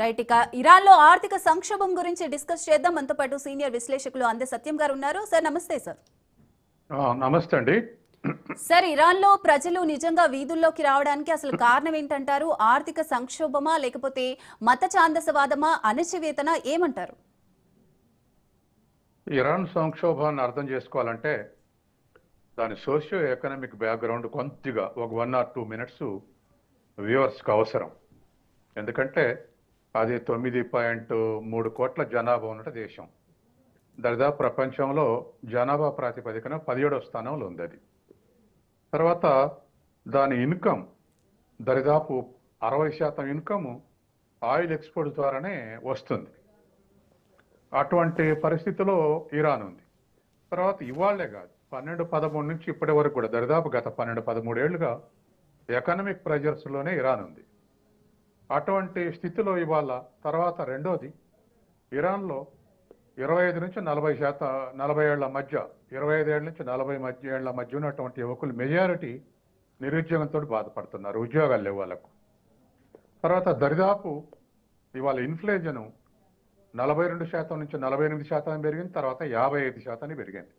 Right. ఇక ఇరాన్లో ఆర్థిక సంక్షోభం గురించి డిస్కస్ చేద్దాం. మనతో పాటు సీనియర్ విశ్లేషకులు అందే సత్యం గారు ఉన్నారు. సార్ నమస్తే సార్. నమస్తే అండి. సార్, ఇరాన్లో ప్రజలు నిజంగా వీధుల్లోకి రావడానికి అసలు కారణం ఏంటంటారు? ఆర్థిక సంక్షోభమా, లేకపోతే మత ఛాందసవాదమా, అణచివేతనా, ఏమంటారు? ఇరాన్ సంక్షోభాన్ని అర్థం చేసుకోవాలంటే దాని సోషియో ఎకనామిక్ బ్యాక్గ్రౌండ్ కొద్దిగా ఒక 1 or 2 minutes వ్యూవర్స్కి అవసరం. ఎందుకంటే అది 9.3 కోట్ల జనాభా ఉన్న దేశం. దరిదాపు ప్రపంచంలో జనాభా ప్రాతిపదికన 17వ స్థానంలో ఉంది అది. తర్వాత దాని ఇన్కమ్ దరిదాపు 60% ఇన్కమ్ ఆయిల్ ఎక్స్పోర్ట్ ద్వారానే వస్తుంది. అటువంటి పరిస్థితిలో ఇరాన్ ఉంది. తర్వాత ఇవాళ్లే కాదు, 12-13 నుంచి ఇప్పటి వరకు కూడా దరిదాపు గత 12-13 ఏళ్లుగా ఎకనామిక్ ప్రెజర్స్లోనే ఇరాన్ ఉంది. అటువంటి స్థితిలో ఇవాళ తర్వాత రెండోది, ఇరాన్లో 25 నుంచి 40 ఏళ్ల మధ్య, 25 ఏళ్ల నుంచి 40 ఏళ్ల మధ్య ఉన్నటువంటి యువకులు మెజారిటీ నిరుద్యోగంతో బాధపడుతున్నారు, ఉద్యోగాలు లేవు వాళ్ళకు. తర్వాత దరిదాపు ఇవాళ ఇన్ఫ్లేషన్ 42% నుంచి 48% పెరిగింది. తర్వాత 55% పెరిగింది.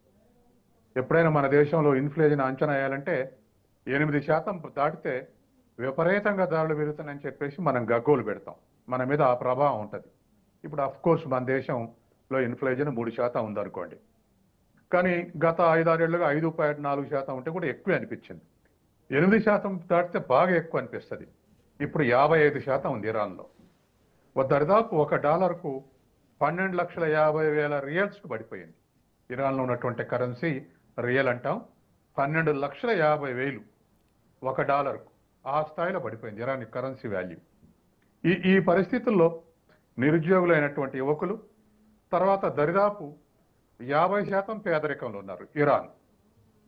ఎప్పుడైనా మన దేశంలో ఇన్ఫ్లేషన్ అంచనా వేయాలంటే 8% దాటితే విపరీతంగా ధరలు పెరుగుతున్నాయని చెప్పేసి మనం గగ్గోలు పెడతాం, మన మీద ఆ ప్రభావం ఉంటుంది. ఇప్పుడు అఫ్కోర్స్ మన దేశంలో ఇన్ఫ్లేషన్ 3% ఉందనుకోండి, కానీ గత 5-6 ఏళ్ళుగా 5.4% ఉంటే కూడా ఎక్కువ అనిపించింది. 8% దాటితే బాగా ఎక్కువ అనిపిస్తుంది. ఇప్పుడు 55% ఉంది ఇరాన్లో. దరిదాపు $1కు 12,50,000 రియల్స్కు పడిపోయింది. ఇరాన్లో ఉన్నటువంటి కరెన్సీ రియల్ అంటాం, 12,50,000 $1కు ఆ స్థాయిలో పడిపోయింది ఇరాన్ కరెన్సీ వాల్యూ. ఈ పరిస్థితుల్లో నిరుద్యోగులైనటువంటి యువకులు, తర్వాత దరిదాపు 50% పేదరికంలో ఉన్నారు ఇరాన్.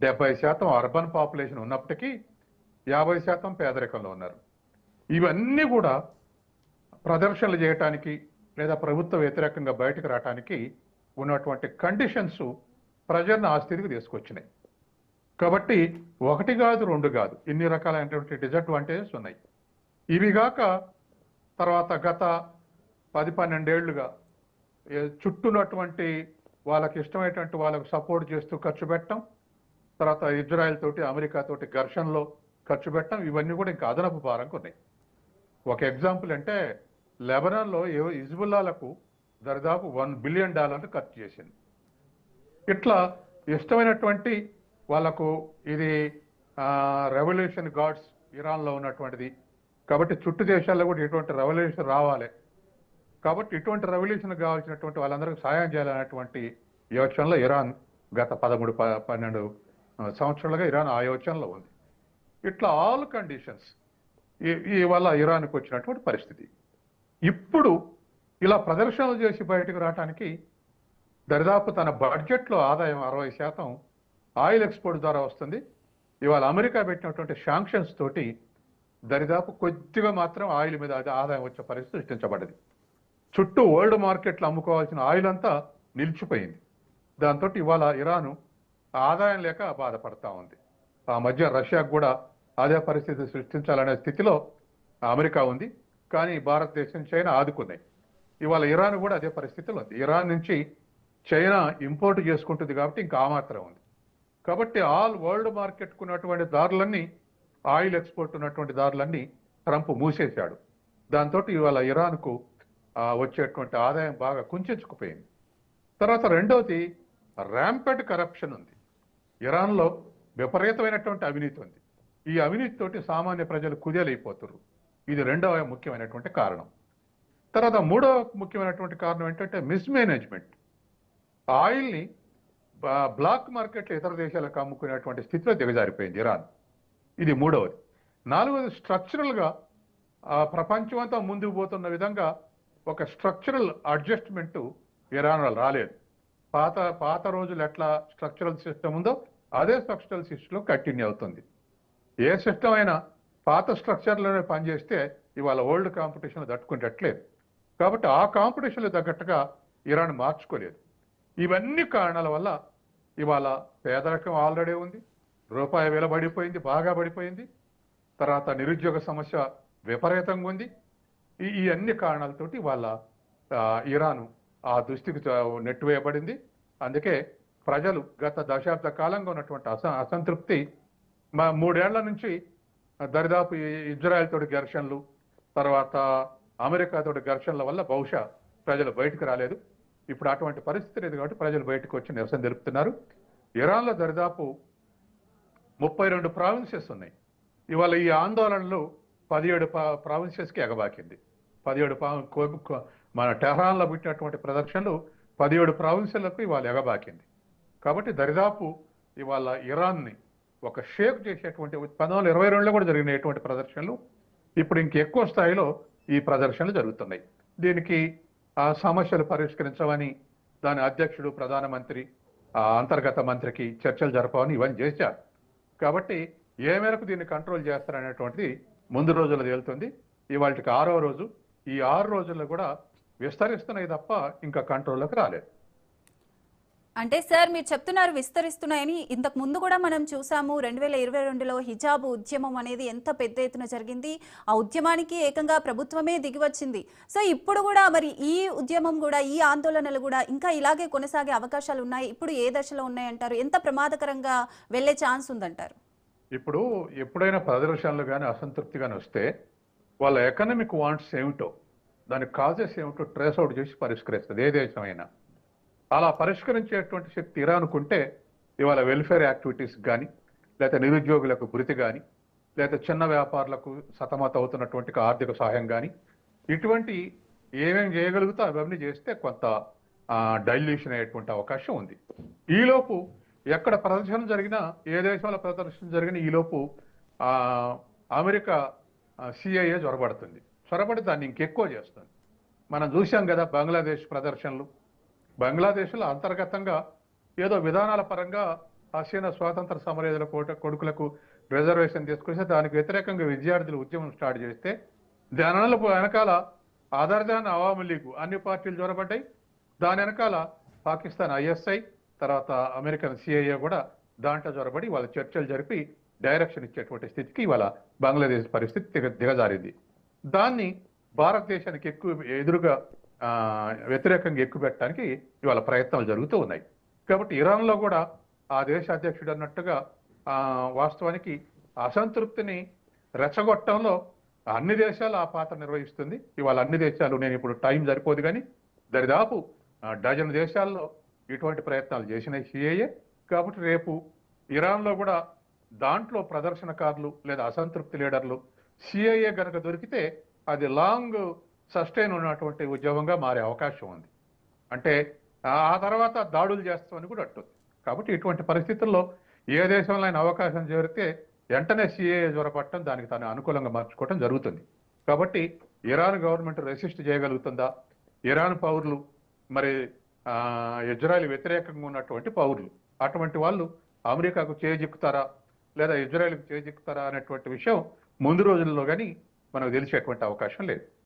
70% అర్బన్ పాపులేషన్ ఉన్నప్పటికీ 50% పేదరికంలో ఉన్నారు. ఇవన్నీ కూడా ప్రదర్శనలు చేయటానికి లేదా ప్రభుత్వ వ్యతిరేకంగా బయటకు రావడానికి ఉన్నటువంటి కండిషన్స్ ప్రజలను ఆ స్థితికి తీసుకొచ్చినాయి. కాబట్టి 1 కాదు 2 కాదు, ఇన్ని రకాలైనటువంటి డిసడ్వాంటేజెస్ ఉన్నాయి. ఇవి కాక తర్వాత గత 10-12 ఏళ్లుగా చుట్టూనటువంటి వాళ్ళకి ఇష్టమైనటువంటి వాళ్ళకు సపోర్ట్ చేస్తూ ఖర్చు పెట్టడం, తర్వాత ఇజ్రాయెల్ తోటి అమెరికా తోటి ఘర్షణలో ఖర్చు పెట్టడం, ఇవన్నీ కూడా ఇంకా అదనపు భారంగా ఉన్నాయి. ఒక ఎగ్జాంపుల్ అంటే లెబనాన్లో హిజ్బుల్లాలకు దరిదాపు $1 బిలియన్ ఖర్చు చేసింది. ఇట్లా ఇష్టమైనటువంటి వాళ్ళకు ఇది రెవల్యూషన్ గాడ్స్ ఇరాన్లో ఉన్నటువంటిది. కాబట్టి చుట్టూ దేశాల్లో కూడా ఇటువంటి రెవల్యూషన్ రావాలి, కాబట్టి ఇటువంటి రెవల్యూషన్ కావాల్సినటువంటి వాళ్ళందరికీ సాయం చేయాలనేటువంటి యోచనలో ఇరాన్ గత 13-12 సంవత్సరాలుగా ఇరాన్ ఆ యోచనలో ఉంది. ఇట్లా ఆల్ కండిషన్స్ ఇవాళ ఇరాన్కి వచ్చినటువంటి పరిస్థితి. ఇప్పుడు ఇలా ప్రదర్శనలు చేసి బయటకు రావడానికి దరిదాపు తన బడ్జెట్లో ఆదాయం 60% ఆయిల్ ఎక్స్పోర్ట్ ద్వారా వస్తుంది. ఇవాళ అమెరికా పెట్టినటువంటి శాంక్షన్స్ తోటి దరిదాపు కొద్దిగా మాత్రం ఆయిల్ మీద ఆదాయం వచ్చే పరిస్థితి సృష్టించబడ్డది. చుట్టూ వరల్డ్ మార్కెట్లో అమ్ముకోవాల్సిన ఆయిల్ అంతా నిలిచిపోయింది. దాంతో ఇవాళ ఇరాను ఆదాయం లేక బాధపడతా ఉంది. ఆ మధ్య రష్యాకు కూడా అదే పరిస్థితి సృష్టించాలనే స్థితిలో అమెరికా ఉంది, కానీ భారతదేశం, చైనా ఆదుకున్నాయి. ఇవాళ ఇరాన్ కూడా అదే పరిస్థితిలో ఉంది. ఇరాన్ నుంచి చైనా ఇంపోర్ట్ చేసుకుంటుంది కాబట్టి ఇంకా ఆ మాత్రం ఉంది. కాబట్టి ఆల్ వరల్డ్ మార్కెట్కు ఉన్నటువంటి దారులన్నీ, ఆయిల్ ఎక్స్పోర్ట్ ఉన్నటువంటి దారులన్నీ ట్రంప్ మూసేశాడు. దాంతో ఇవాళ ఇరాన్కు వచ్చేటువంటి ఆదాయం బాగా కుంచుకుపోయింది. తర్వాత రెండవది ర్యాంపెంట్ కరప్షన్ ఉంది. ఇరాన్లో విపరీతమైనటువంటి అవినీతి ఉంది. ఈ అవినీతితోటి సామాన్య ప్రజలు కుదేలైపోతున్నారు. ఇది రెండవ ముఖ్యమైనటువంటి కారణం. తర్వాత మూడవ ముఖ్యమైనటువంటి కారణం ఏంటంటే మిస్మేనేజ్మెంట్. ఆయిల్ని బ్లాక్ మార్కెట్లో ఇతర దేశాలకు అమ్ముకునేటువంటి స్థితిలో దిగజారిపోయింది ఇరాన్. ఇది మూడవది. నాలుగవది స్ట్రక్చరల్గా ప్రపంచం అంతా ముందుకు పోతున్న విధంగా ఒక స్ట్రక్చరల్ అడ్జస్ట్మెంట్ ఇరాన్లో రాలేదు. పాత రోజులు ఎట్లా స్ట్రక్చరల్ సిస్టమ్ ఉందో అదే స్ట్రక్చరల్ సిస్టంలో కంటిన్యూ అవుతుంది. ఏ సిస్టమ్ అయినా పాత స్ట్రక్చర్లోనే పనిచేస్తే ఇవాళ వరల్డ్ కాంపిటీషన్లో తట్టుకునేటట్లేదు. కాబట్టి ఆ కాంపిటీషన్లో తగ్గట్టుగా ఇరాన్ మార్చుకోలేదు. ఇవన్నీ కారణాల వల్ల ఇవాళ పేదరికం ఆల్రెడీ ఉంది, రూపాయి విలువ పడిపోయింది, బాగా పడిపోయింది. తర్వాత నిరుద్యోగ సమస్య విపరీతంగా ఉంది. ఈ అన్ని కారణాలతోటి వాళ్ళ ఇరాను ఆ దుస్థితికి నెట్టివేయబడింది. అందుకే ప్రజలు గత దశాబ్ద కాలంగా ఉన్నటువంటి అసంతృప్తి 3 ఏళ్ల నుంచి దరిదాపు ఇజ్రాయెల్ తోటి ఘర్షణలు, తర్వాత అమెరికా తోటి ఘర్షణల వల్ల బహుశా ప్రజలు బయటకు రాలేదు. ఇప్పుడు అటువంటి పరిస్థితి లేదు కాబట్టి ప్రజలు బయటకు వచ్చి నిరసన తెలుపుతున్నారు. ఇరాన్లో దరిదాపు 32 ప్రావిన్సెస్ ఉన్నాయి. ఇవాళ ఈ ఆందోళనలు 17 ప్రావిన్సెస్కి ఎగబాకింది. 17 మన టెహరాన్లో పుట్టినటువంటి ప్రదర్శనలు 17 ప్రావిన్సులకు ఇవాళ ఎగబాకింది. కాబట్టి దరిదాపు ఇవాళ ఇరాన్ని ఒక షేక్ చేసేటువంటి 1922లో కూడా జరిగినటువంటి ప్రదర్శనలు ఇప్పుడు ఇంకెక్కువ స్థాయిలో ఈ ప్రదర్శనలు జరుగుతున్నాయి. దీనికి ఆ సమస్యలు పరిష్కరించమని దాని అధ్యక్షుడు, ప్రధానమంత్రి, అంతర్గత మంత్రికి చర్చలు జరపవని ఇవన్నీ చేశారు. కాబట్టి ఏ మేరకు దీన్ని కంట్రోల్ చేస్తారనేటువంటిది ముందు రోజుల్లో తేలుతుంది. ఇవాళకి 6వ రోజు. ఈ 6 రోజుల్లో కూడా విస్తరిస్తున్నాయి తప్ప ఇంకా కంట్రోల్లోకి రాలేదు. అంటే సార్ మీరు చెప్తున్నారు విస్తరిస్తున్నాయని. ఇంతకు ముందు కూడా మనం చూసాము 2022లో హిజాబ్ ఉద్యమం అనేది ఎంత పెద్ద ఎత్తున జరిగింది. ఆ ఉద్యమానికి ఏకంగా ప్రభుత్వమే దిగివచ్చింది. సో ఇప్పుడు కూడా మరి ఈ ఉద్యమం కూడా, ఈ ఆందోళనలు కూడా ఇంకా ఇలాగే కొనసాగే అవకాశాలు ఉన్నాయి. ఇప్పుడు ఏ దశలో ఉన్నాయంటారు? ఎంత ప్రమాదకరంగా వెళ్లే ఛాన్స్ ఉందంటారు? ఇప్పుడు ఎప్పుడైనా ప్రదర్శనలు కానీ అసంతృప్తి కానీ వస్తే వాళ్ళ ఎకనామిక్ వాంట్స్ ఏమిటో, దానికి కాజెస్ ఏమిటో ట్రేస్ అవుట్ చేసి పరిష్కరిస్తుంది ఏ దేశమైనా. అలా పరిష్కరించేటువంటి శక్తి ఇరానుకుంటే ఇవాళ వెల్ఫేర్ యాక్టివిటీస్ కానీ, లేకపోతే నిరుద్యోగులకు భృతి కానీ, లేకపోతే చిన్న వ్యాపారులకు సతమత అవుతున్నటువంటి ఆర్థిక సహాయం కానీ, ఇటువంటి ఏమేమి చేయగలుగుతా అవన్నీ చేస్తే కొంత డైల్యూషన్ అయ్యేటువంటి అవకాశం ఉంది. ఈలోపు ఎక్కడ ప్రదర్శన జరిగినా, ఏ దేశంలో ప్రదర్శన జరిగినా ఈలోపు అమెరికా సిఐఏ చొరబడుతుంది. చొరబడి దాన్ని ఇంకెక్కువ చేస్తుంది. మనం చూసాం కదా బంగ్లాదేశ్ ప్రదర్శనలు. బంగ్లాదేశ్లో అంతర్గతంగా ఏదో విధానాల పరంగా హసీనా స్వాతంత్ర సమరయోధుల కొడుకులకు రిజర్వేషన్ తీసుకొస్తే దానికి వ్యతిరేకంగా విద్యార్థులు ఉద్యమం స్టార్ట్ చేస్తే దాని వెనకాల ఆధార్దాన్ అవామీ లీగ్ అన్ని పార్టీలు జొరబడ్డాయి. దాని వెనకాల పాకిస్తాన్ ఐఎస్ఐ, తర్వాత అమెరికన్ సిఐఏ కూడా దాంట్లో జొరబడి వాళ్ళ చర్చలు జరిపి డైరెక్షన్ ఇచ్చేటువంటి స్థితికి ఇవాళ బంగ్లాదేశ్ పరిస్థితి దిగజారింది. దాన్ని భారతదేశానికి ఎక్కువ ఎదురుగా వ్యతిరేకంగా ఎక్కువ పెట్టడానికి ఇవాళ ప్రయత్నాలు జరుగుతూ ఉన్నాయి. కాబట్టి ఇరాన్లో కూడా ఆ దేశ అధ్యక్షుడు అన్నట్టుగా వాస్తవానికి అసంతృప్తిని రెచ్చగొట్టడంలో అన్ని దేశాలు ఆ పాత్ర నిర్వహిస్తుంది. ఇవాళ అన్ని దేశాలు, నేను ఇప్పుడు టైం సరిపోదు కానీ దరిదాపు డజన్ దేశాల్లో ఇటువంటి ప్రయత్నాలు చేసినాయి సిఐఏ. కాబట్టి రేపు ఇరాన్లో కూడా దాంట్లో ప్రదర్శనకారులు లేదా అసంతృప్తి లీడర్లు సిఐఏ కనుక దొరికితే అది లాంగ్ సస్టైన్ ఉన్నటువంటి ఉద్యమంగా మారే అవకాశం ఉంది. అంటే ఆ తర్వాత దాడులు చేస్తామని కూడా అంటుంది. కాబట్టి ఇటువంటి పరిస్థితుల్లో ఏ దేశంలో అయినా అవకాశం జరిగితే వెంటనే సిఏఏ జ్వరపట్టడం, దానికి తను అనుకూలంగా మార్చుకోవడం జరుగుతుంది. కాబట్టి ఇరాన్ గవర్నమెంట్ రెసిస్ట్ చేయగలుగుతుందా? ఇరాన్ పౌరులు మరి ఇజ్రాయెల్ వ్యతిరేకంగా ఉన్నటువంటి పౌరులు, అటువంటి వాళ్ళు అమెరికాకు చేజిక్కుతారా లేదా ఇజ్రాయెల్కు చేజిక్కుతారా అనేటువంటి విషయం ముందు రోజుల్లో కానీ మనకు తెలిసేటువంటి అవకాశం లేదు.